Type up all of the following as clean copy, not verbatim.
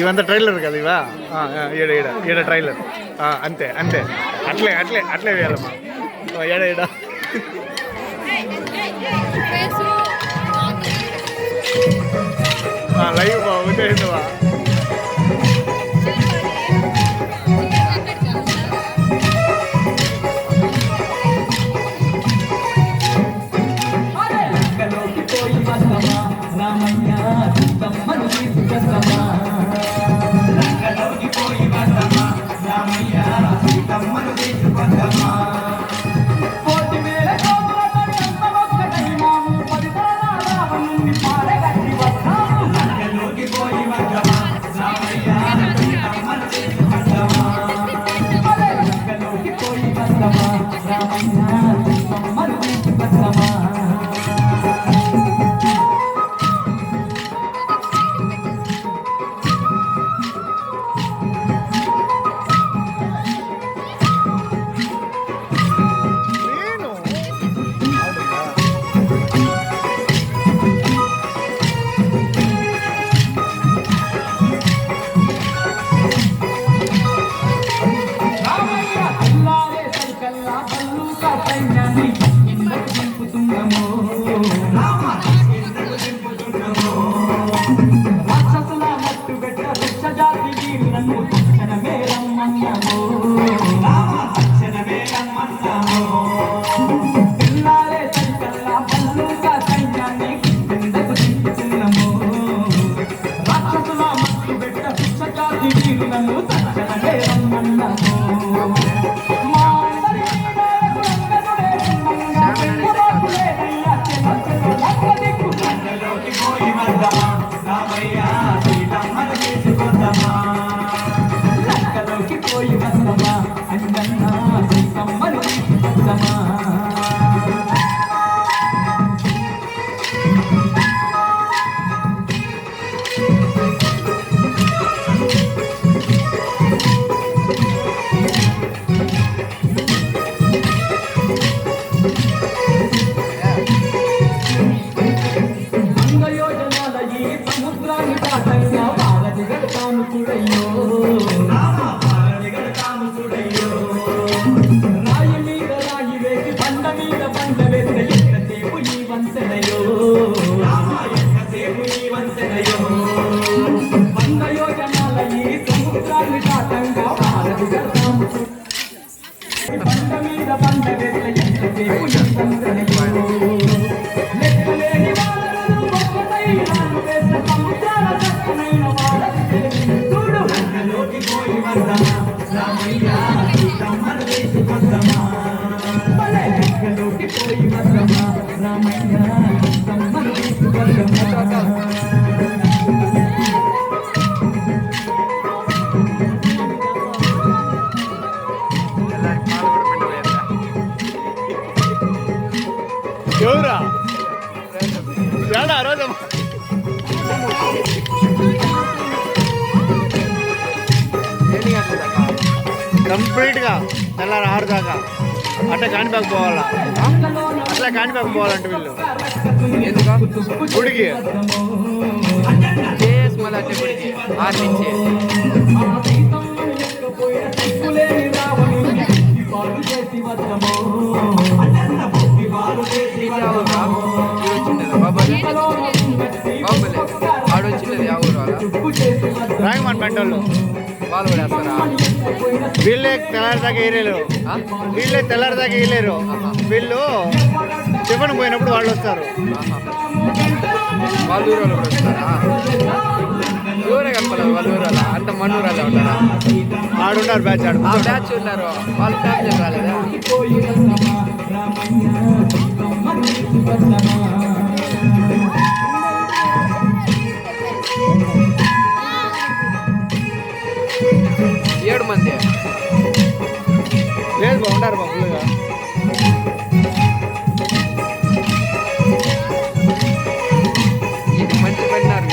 ఇవంతా ట్రైలర్ కదా ఇవా ఈడ ఈడ ఈడ ట్రైలర్ అంతే అంతే అట్లే అట్లే అట్లే వేయాలమ్మా ఏడ ఈడ లైవ్ బా వచ్చేసిందివా ఎవరా రోజు కంప్లీట్గా తెల్లారి 6 దాకా అట్లా కాణిపాకు పోవాలా అట్లా కాణిపాకు పోవాలంటే వీళ్ళు గుడికి రాయమంటోళ్ళు వాళ్ళు కూడా వేస్తారా? వీళ్ళే తెల్లారిదాకా వేయలేరు, వీళ్ళే తెల్లారిదాకా వేయలేరు. వీళ్ళు టిఫిన్ పోయినప్పుడు వాళ్ళు వస్తారు. వాళ్ళ ఊరు కూడా వస్తారా? ఊరే కలపాలి. వాళ్ళ ఊరు అంత మన్నూరాలో ఉంటారా? ఆడున్నారు బ్యాచ్ బ్యాచ్ ఉన్నారు. వాళ్ళు బ్యాచ్ రాలేదా? 7 మంది లేదు బాగుంటారు బాబులుగా. ఇది మంచి పడినారు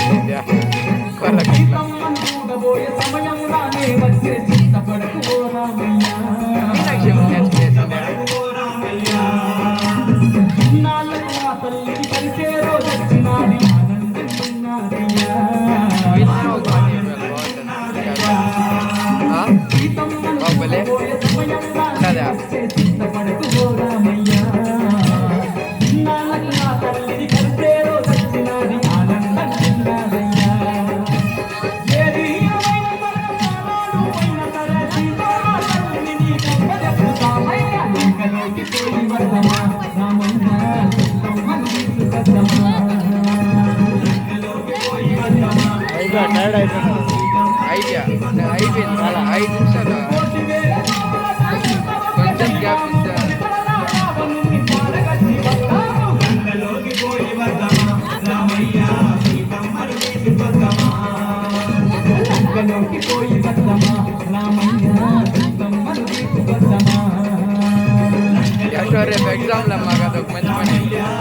టైర్డ్ అయిపోయినారు. అయిపోయింది చాలా 5 నిమిషాలు కొంచెం గ్యాప్ ఇచ్చా. ఎటో రేపు ఎగ్జామ్లు అమ్మా కదా ఒక మంచి పని. అయిపోయాయి.